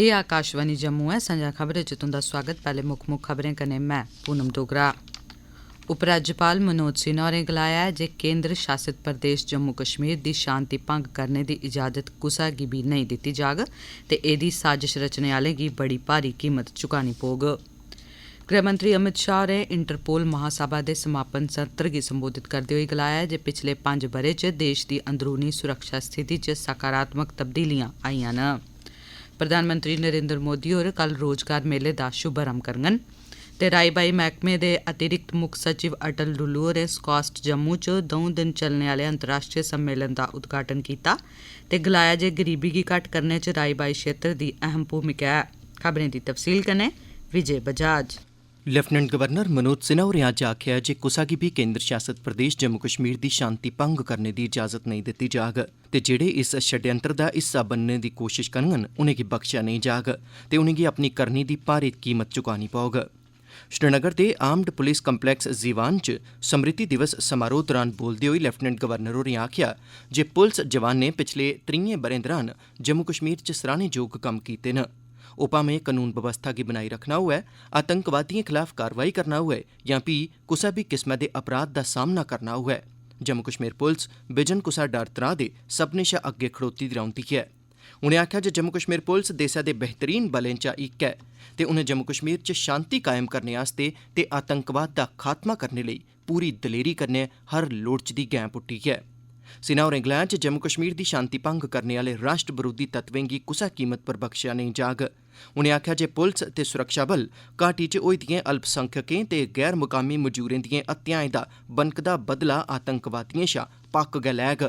एह् आकाशवाणी जम्मू है। संजा खबरें च तुंदा स्वागत। पैह्ले मुक्ख खबरें कन्नै मैं पूनम डोगरा। उपराज्यपाल मनोज सिन्हा होरें गलाया है जे केंद्र शासित प्रदेश जम्मू कश्मीर दी शांति भंग करने दी इजाजत कुसै गी बी नेईं दित्ती जाग ते एह्दी साजिश रचने आह्लें गी बड़ी भारी कीमत चुकानी पौग। गृहमंत्री अमित शाह होरें इंटरपोल महासभा दे समापन सत्र गी संबोधित करदे होई गलाया जे पिछले 5 ब'रें च देश दी अंदरूनी सुरक्षा स्थिति च सकारात्मक तब्दीलियां आईयां न। प्रधानमंत्री नरेंद्र मोदी होर कल रोजगार मेले दा शुभारंभ करङन ते राई बाई मैह्कमे दे अतिरिक्त मुक्ख सचिव अटल डुल्लू होरें स्कास्ट जम्मू च 2 दिन चलने आह्ले अंतर्राष्ट्रीय सम्मेलन दा उद्घाटन कीता ते गलाया जे गरीबी गी घट्ट करने च राई बाई क्षेत्र दी अहम भूमिका है। खबरें दी तफसील कन्नै विजय बजाज। लेफ्टिनेंट गवर्नर मनोज सिन्हा होरें अज्ज आखेआ जे कुसा गी बी केंद्र शासित प्रदेश जम्मू कश्मीर दी शांति भंग करने दी इजाजत नहीं दित्ती जाग ते जेह्ड़े इस षड्यंत्र दा हिस्सा बनने दी कोशिश करङन उनेंगी बख्शेआ नेईं जाग ते उनेंगी अपनी करनी दी भारी कीमत चुकानी पौग। श्रीनगर दे आर्म्ड पुलिस कंपलैक्स जीवान च स्मृति दिवस समारोह दौरान बोलदे होई लेफ्टिनेंट गवर्नर होरें आखेआ जे पुलस जवानें पिछले 3 ब'रें दौरान जम्मू कश्मीर च सराह्नेजोग कम्म कीते न। ओह् भामें कानून बवस्था गी बनाई रखना होऐ, आतंकवादियें खिलाफ कार्रवाई करना होऐ जां फ्ही कुसै बी किस्मै दे अपराध दा सामना करना होऐ, जम्मू कश्मीर पुलस बिजन कुसै डर त्राह् दे सभनें शा अग्गे खड़ोती दी रौंह्दी ऐ। उनें आखेआ जे जम्मू कश्मीर पुलस देसै दे बेहतरीन बलें चा इक ऐ ते उनें जम्मू कश्मीर च शांति कायम करने आस्तै ते आतंकवाद दा खात्मा करने लेई पूरी दलेरी कन्नै हर लोड़चदी गैं पुट्टी ऐ। सिन्हा होरें गलाया जे जम्मू कश्मीर दी शांति भंग करने आह्ले राष्ट्र बरोधी तत्वें गी कुसै कीमत पर बख्शेआ नेईं जाग। उनें आखेआ जे पुलस ते सुरक्षा बल घाटी च होई दिएं अल्पसंख्यकें ते गैर मुकामी मजूरें दिएं हत्याएं दा बनकदा बदला आतंकवादियें शा पक्क गै लैग।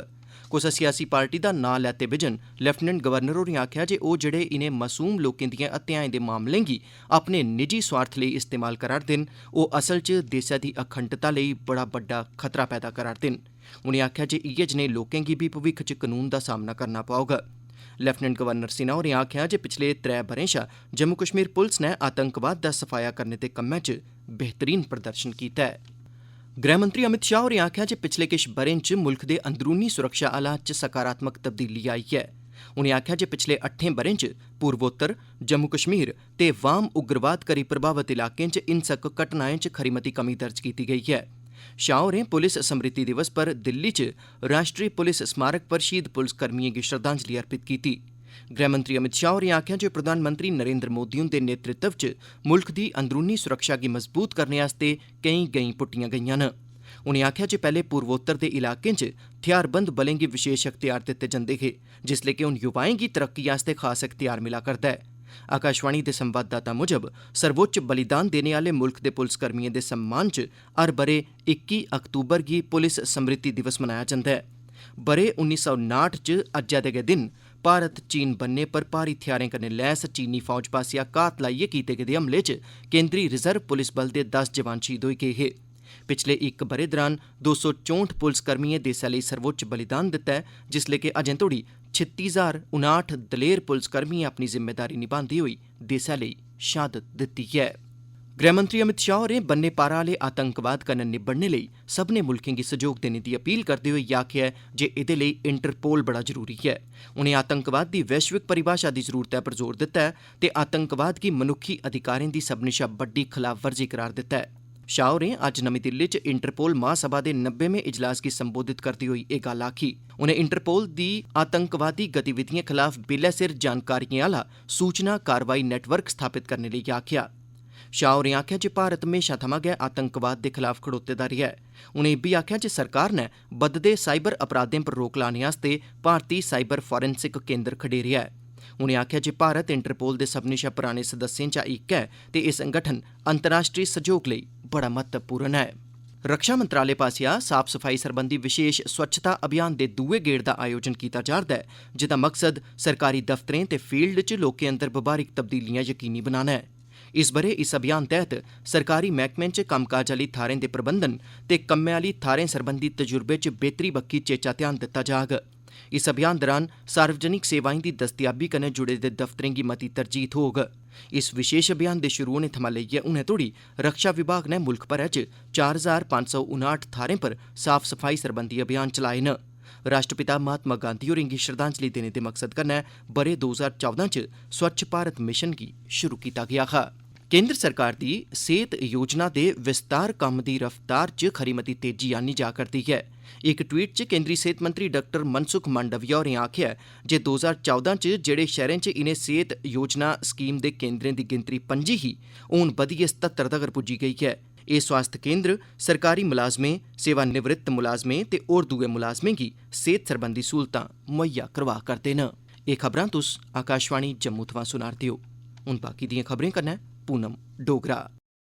कुसै सियासी पार्टी दा नां लैते बिजन लेफ्टिनेंट गवर्नर होरें आखेआ जे ओह् जेह्ड़े इनें मासूम लोकें दिएं हत्याएं दे मामलें गी अपने निजी स्वार्थ लेई इस्तेमाल करा'रदे न, ओह् असल च देसै दी अखंडता लेई बड़ा बड्डा खतरा पैदा करा'रदे न। उनें आखेआ जे इ'यै जनेह् लोकें गी बी भविक्ख च कानून दा सामना करना पौग। लेफ्टिनेंट गवर्नर सिन्हा होरें आखेआ जे पिछले 3 ब'रें शा जम्मू कश्मीर पुलस नै आतंकवाद दा सफाया करने दे कम्मै च बेहतरीन प्रदर्शन कीता है। गृहमंत्री अमित शाह होरें आखेआ जे पिछले किश ब'रें च मुल्ख दे अंदरूनी सुरक्षा हालात च सकारात्मक तब्दीली आई ऐ। उनें आखेआ जे पिछले 8 ब'रें च पूर्वोत्तर, जम्मू कश्मीर ते वाम उग्रवाद करी प्रभावित इलाकें च हिंसक घटनाएं च खरी मती कमी दर्ज कीती गेई ऐ। शाह होरें पुलिस स्मृति दिवस पर दिल्ली च राष्ट्री पुलिस स्मारक पर शहीद पुलसकर्मियें गी श्रद्धांजलि अर्पित कीती। गृहमंत्री अमित शाह होरें आखेआ जे प्रधानमंत्री नरेंद्र मोदी हुंदे नेतृत्व च मुल्ख दी अंदरूनी सुरक्षा गी मजबूत करने आस्तै केईं गैईं पुट्टियां गेईआं न। उनें आखेआ जे पैह्ले पूर्वोत्तर दे इलाकें च थेहारबंद बलें गी विशेष अख्तियार दित्ते जंदे हे, जिसलै कि हुन युवाएं गी तरक्की आस्तै खास अख्तियार मिला करदा ऐ। आकाशवाणी दे संवाददाता मुजब सर्वोच्च बलिदान देने आह्ले मुल्ख दे पुलसकर्मियें दे सम्मान च हर ब'रे 21 अक्तूबर गी पुलिस स्मृति दिवस मनाया जंदा है। ब'रे 1959 च अज्जै दे गै दिन भारत चीन बन्ने पर भारी थेहारें कन्नै लैस चीनी फौज पास्सेआ घात लाइयै कीते गेदे हमले च केंद्री रिजर्व पुलिस बल दे 10 जवान शहीद होई गे हे। पिछले इक ब'रे दौरान 264 पुलसकर्मियें देसै लेई सर्वोच्च बलिदान दित्ता ऐ, जिसलै कि अजें तोड़ी 36,059 दलेर पुलसकर्मियें अपनी जिम्मेदारी निभांदे होई देसै लेई शहादत दित्ती ऐ। गृहमंत्री अमित शाह होरें बन्ने पारा आह्ले आतंकवाद कन्नै निब्बड़ने लेई सभनें मुल्खें गी सैह्योग देने दी अपील करदे होई आखेआ जे एह्दे लेई इंटरपोल बड़ा जरूरी ऐ। उनें आतंकवाद दी वैश्विक परिभाशा दी जरूरतै पर जोर दित्ता ऐ ते आतंकवाद गी मनुक्खी अधिकारें दी सभनें शा बड्डी खलाफवर्जी करार दित्ता ऐ। शाह होरें अज्ज नमीं दिल्ली च इंटरपोल महासभा दे 90वें इजलास गी संबोधित करदे होई एह् गल्ल आखी। उनें इंटरपोल दी आतंकवादी गतिविधियें खलाफ बेल्लै सिर जानकारियें आह्ला सूचना कार्रवाई नेटवर्क स्थापित करने लेई आखेआ। शाह होरें आखेआ जे भारत म्हेशां थमां गै आतंकवाद दे खलाफ खड़ोते दा रेहा ऐ। उनें इब्बी आखेआ जे सरकार नै बधदे साइबर अपराधें पर रोक लाने आस्तै भारती साइबर फोरेंसिक केंद्र खडेरेआ ऐ। उनें आखेआ जे भारत इंटरपोल दे सभनें शा पराने सदस्यें चा इक ऐ ते एह् संगठन अंतर्राश्ट्री सैह्योग लेई बड़ा महत्वपूर्ण ऐ। रक्षा मंत्रालय पास्सेआ साफ सफाई सरबंधी विशेष स्वच्छता अभियान दे दूए गेड़ दा आयोजन कीता जा'रदा ऐ, जेह्दा मकसद सरकारी दफ्तरें ते फील्ड च लोकें अंदर बभारिक तब्दीलियां यकीनी बनाना ऐ। इस ब'रे इस अभियान तैह्त सरकारी मैह्कमें च कम्मकाज आह्ली थाह्रें दे प्रबंधन ते कम्मै आह्ली थाह्रें सरबंधी तजुर्बे च बेह्तरी बक्खी चेचा ध्यान दित्ता जाग। इस अभियान दौरान सार्वजनिक सेवाएं दी दस्तयाबी कन्नै जुड़े दे दफ्तरें गी मती तरजीह थ्होग। इस विशेष अभियान दे शुरू होने थमां लेइयै हुनै तोड़ी रक्षा विभाग ने मुल्ख भरै च 4,559 थाह्रें पर साफ सफाई सरबंधी अभियान चलाए न। राष्ट्रपिता महात्मा गांधी होरें गी श्रद्धांजलि देने दे मकसद कन्नै ब'रे 2014 च स्वच्छ भारत मिशन गी शुरू कीता गेआ हा। केंद्र सरकार दी सेहत योजना दे विस्तार कम्म दी रफ्तार च खरी मती तेजी आनी जा करदी है। इक ट्वीट च केंद्री सेहत मंत्री डॉक्टर मनसुख मांडविया होरें आखेआ जे 2014 च जेहड़े शहरें च इनें सेहत योजना स्कीम दे केंद्रें दी गिनतरी 5 ही, हून बधियै 77 तगर पुज्जी गई है। एह् स्वास्थ्य केंद्र सरकारी मुलाजमें, सेवानिवृत्त मुलाजमें ते होर दुए मुलाजमें गी सेहत सरबंधी सहूलतां मुहैया करवा करदे न। एह् खबरां तुस आकाशवाणी जम्मू थमां सुना'रदे ओ। हून बाकी दियां खबरें कन्नै पूनम डोगरा।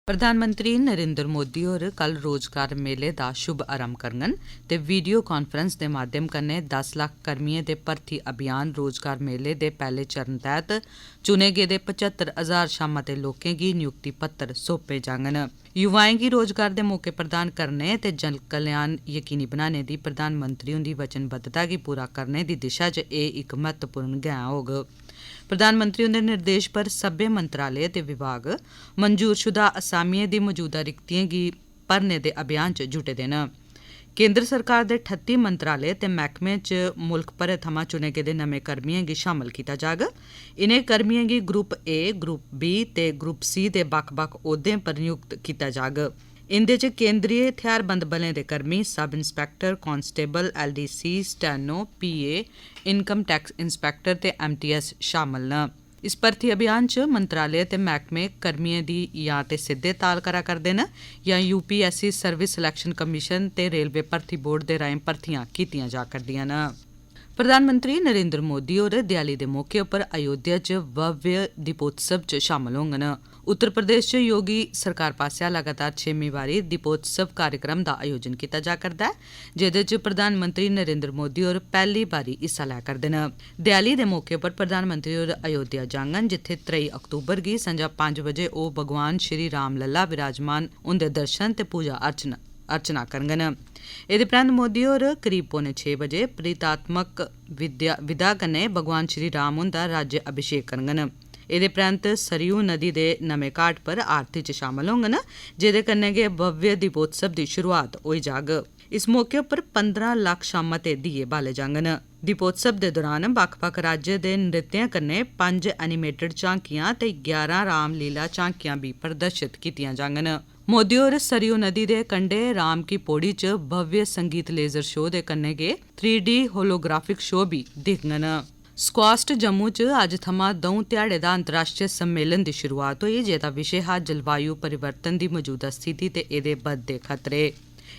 प्रधानमंत्री नरेंद्र मोदी होर कल रोजगार मेले दा शुभ आरंभ करङन ते वीडियो कांफ्रेंस दे माध्यम कन्नै 10 लाख कर्मियें दे भर्थी अभियान रोजगार मेले दे पैह्ले चरण तैह्त चुने गेदे 75,000 शा मते लोकें गी नियुक्ति पत्तर सौंपे जाङन। युवाएं गी रोजगार दे मौके प्रदान करने ते जन कल्याण यकीनी बनाने दी प्रधानमंत्री हुंदी वचनबद्धता गी पूरा करने दी दिशा च एह् इक महत्वपूर्ण गैं होग। प्रधानमंत्री हुंदे निर्देश पर सब्बै मंत्रालय ते विभाग मंजूरशुदा असामियें दी मौजूदा रिक्तियें गी भरने दे अभियान च जुटे दे न। केंद्र सरकार दे 38 मंत्रालय ते मैह्कमें च मुल्ख भरै थमां चुने गेदे नमें कर्मियें गी शामल कीता जाग। इनें कर्मियें गी ग्रुप ए, ग्रुप बी ते ग्रुप सी दे बक्ख-बक्ख औह्दें पर नियुक्त कीता जाग। इंदे च केंद्रीय हथियारबंद बलें दे कर्मी, sub inspector, constable, LDC, steno, PA, income tax inspector ते MTS शामल न। इस भर्थी अभियान च मंत्रालय ते मैह्कमे कर्मियें दी यां ते सिद्धे ताल करा करदे न यां UPSC सर्विस सिलैक्शन कमीशन ते रेलवे भर्थी बोर्ड दे राहें भर्थियां कीतियां जा करदियां न। प्रधानमंत्री नरेंद्र मोदी होर देआली दे मौके उप्पर अयोध्या च भव्य दीपोत्सव च शामल होङन। उत्तर प्रदेश च योगी सरकार पास्सेआ लगातार 6मीं बारी दीपोत्सव कार्यक्रम दा आयोजन कीता जा करदा ऐ, जेह्दे च प्रधानमंत्री नरेंद्र मोदी होर पैह्ली बारी हिस्सा लै करदे न। देआली दे मौके उप्पर प्रधानमंत्री होर अयोध्या जाङन, जित्थे 3 अक्तूबर गी संझा 5 बजे ओह् भगवान श्री राम लल्ला विराजमान उंदे दर्शन ते पूजा अर्चना करङन। एह्दे परैंत मोदी होर करीब 5:45 बजे प्रीतात्मक विदा कन्नै भगवान श्री राम हुंदा राज्य अभिषेक करङन। एह्दे परैंत सरयू नदी दे नमें घाट पर आरती च शामल होङन, जेह्दे कन्नै गै भव्य दीपोत्सव दी शुरुआत होई जाग। इस मौके उप्पर 15 लक्ख शा मते दीए बाले जाङन। दीपोत्सव दे दौरान बक्ख-बक्ख राज्य दे नृत्यें कन्नै 5 एनिमेटेड झांकियां ते 11 रामलीला झांकियां बी प्रदर्शित कीतियां जाङन। मोदी होर सरयू नदी दे कंढे राम की पौड़ी च भव्य संगीत लेजर शो दे कन्नै गै 3D होलोग्राफिक शो बी दिक्खङन। स्क्वास्ट जम्मू च अज्ज थमां 2 ध्याड़े दा अंतर्राष्ट्रीय सम्मेलन दी शुरुआत होई, जेह्दा विशे हा जलवायु परिवर्तन दी मौजूदा स्थिति ते एह्दे बधदे खतरे।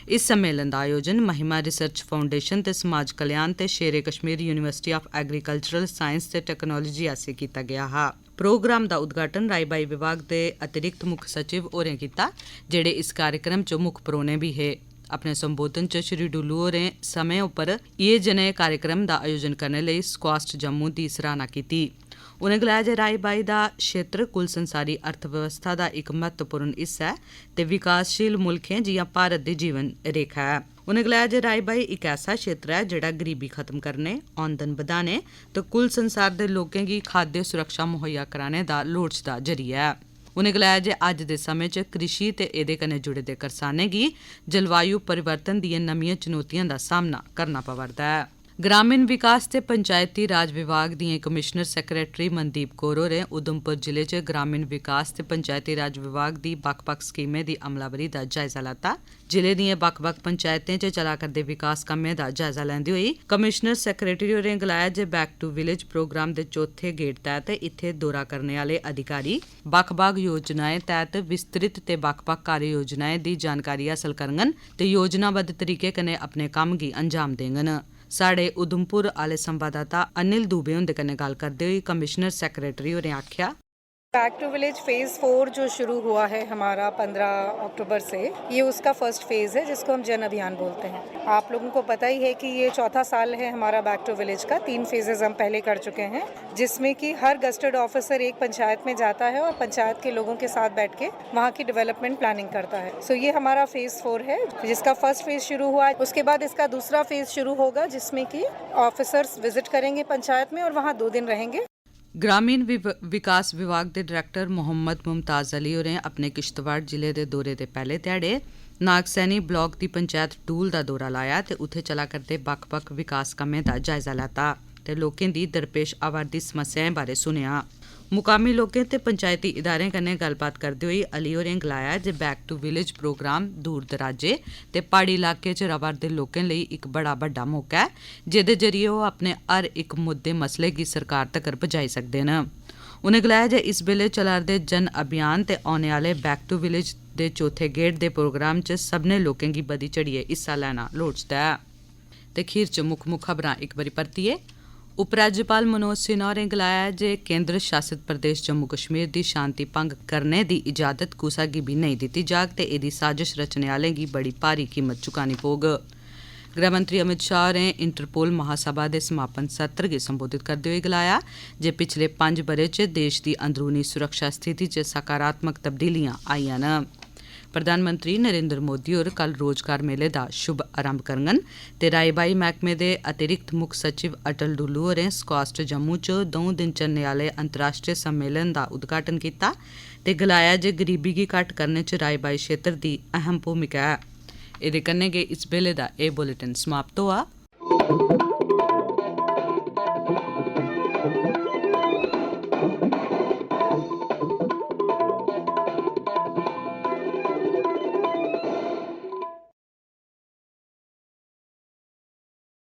इस सम्मेलन दा आयोजन महिमा रिसर्च फाउंडेशन ते समाज कल्याण ते शेरे Kashmir university of agricultural science ते टेक्नोलॉजी आसेआ कीता गेआ हा। प्रोग्राम दा उद्घाटन राई बाई विभाग दे अतिरिक्त मुक्ख सचिव होरें कीता, जेह्ड़े इस कार्यक्रम च मुक्ख परौह्ने बी हे। अपने संबोधन च श्री डुल्लू होरें समें उप्पर इयै जनेह् कार्यक्रम दा आयोजन करने लेई स्क्वास्ट जम्मू दी सराह्ना कीती। उनें गलाया जे राई बाई दा क्षेत्र कुल संसारी अर्थव्यवस्था दा इक महत्वपूर्ण हिस्सा ऐ ते विकासशील मुल्खें जि'यां भारत दी जीवन रेखा ऐ। उनें गलाया जे राई बाई इक ऐसा क्षेत्र ऐ जेह्ड़ा गरीबी खत्म करने, औंदन बधाने ते कुल संसार दे लोकें गी खाद्य सुरक्षा मुहैया कराने दा लोड़चदा जरिया ऐ। उनें गलाया जे अज्ज दे समें च कृषि ते एह्दे कन्नै जुड़े दे करसानें गी जलवायु परिवर्तन दियें नमियां चुनौतियां दा सामना करना पवा'रदा ऐ। ग्रामीण विकास ते पंचायती राज विभाग दियें कमिशनर सैक्रेटरी मनदीप कौर होरें उधमपुर जिले च ग्रामीण विकास ते पंचायती राज विभाग दी बक्ख-बक्ख स्कीमें दी अमलावरी दा जायजा लैता। जिले दियें बक्ख-बक्ख पंचायतें च चला करदे विकास कम्में दा जायजा लैंदे होई कमिशनर सैक्रेटरी होरें गलाया जे बैक टू विलेज प्रोग्राम दे चौथे गेड़ तैह्त इत्थै दौरा करने आह्ले अधिकारी बक्ख-बक्ख योजनाएं तैह्त विस्तृत ते बक्ख-बक्ख कार्य योजनाएं दी जानकारी हासल करङन ते योजनाबद्ध तरीके कन्नै अपने कम्म गी अंजाम देङन। साढ़े उधमपुर आह्ले संवाददाता अनिल दुबे हुंदे कन्नै गल्ल करदे होई कमिशनर सैक्रेटरी होरें आखेआ, बैक टू विलेज फेज़ 4 जो शुरू हुआ है हमारा 15 अक्टूबर से, ये उसका फर्स्ट फेज़ है जिसको हम जन अभियान बोलते हैं। आप लोगों को पता ही है कि ये चौथा साल है हमारा बैक टू विलेज का। 3 फेजेस हम पहले कर चुके हैं, जिसमें कि हर गस्टेड ऑफिसर एक पंचायत में जाता है और पंचायत के लोगों के साथ बैठ के वहाँ की डेवलपमेंट प्लानिंग करता है। सो ये हमारा फेज़ 4 है जिसका फर्स्ट फेज़ शुरू हुआ है। उसके बाद इसका दूसरा फेज़ शुरू होगा जिसमें कि ऑफिसर्स विजिट करेंगे पंचायत में और वहाँ 2 दिन रहेंगे। ग्रामीण विकास विभाग के डायरैक्टर मुहम्मद मुमताज़ अली होरें अपने किश्तवाड़ जिले के दौरे के पहले ध्याड़े नागसैनी ब्लॉक की पंचायत टूल का दौरा लाया ते उत्थे चला करदे बक्ख-बक्ख विकास कम्में दा जायजा लैता ते लोकें दी दरपेश आवारदी समस्याएं बारे सुनेआ। मुकामी लोकें ते पंचायती इदारें कन्नै गल्लबात करदे होई अली होरें गलाया जे बैक टू विलेज प्रोग्राम दूर दराजे ते प्हाड़ी इलाके च रवा'रदे लोकें लेई इक बड़ा बड्डा मौका है जेह्दे जरिए ओह् अपने हर इक मुद्दे मसले गी सरकार तक्कर पजाई सकदे न। उनें गलाया जे इस बेल्ले चला'रदे जन अभियान ते औने आह्ले बैक टू विलेज दे चौथे गेड़ दे प्रोग्राम च सभनें लोकें गी बधी चढ़ियै हिस्सा लैना लोड़चदा ऐ। ते खीर च मुक्ख खबरां इक बारी परतियै। उपराज्यपाल मनोज सिन्हा होरें गलाया जे केंद्र शासित प्रदेश जम्मू कश्मीर दी शांति भंग करने दी इजाजत कुसै गी बी नेईं दित्ती जाग ते एह्दी साजिश रचने आह्लें गी बड़ी भारी कीमत चुकानी पौग। गृहमंत्री अमित शाह होरें इंटरपोल महासभा दे समापन सत्र गी संबोधित करदे होई गलाया जे पिछले 5 ब'रें च देश दी अंदरूनी सुरक्षा स्थिति च सकारात्मक तब्दीलियां आईयां न। प्रधानमंत्री नरेंद्र मोदी होर कल रोजगार मेले दा शुभ आरंभ करङन ते राई बाई मैह्कमे दे अतिरिक्त मुक्ख सचिव अटल डुल्लू होरें स्कास्ट जम्मू च 2 दिन चलने आह्ले अंतर्राष्ट्रीय सम्मेलन दा उद्घाटन कीता ते गलाया जे गरीबी गी घट्ट करने च राई बाई क्षेत्र दी अहम भूमिका ऐ। एह्दे कन्नै गै इस बेल्ले दा एह् बुलेटिन समाप्त होआ।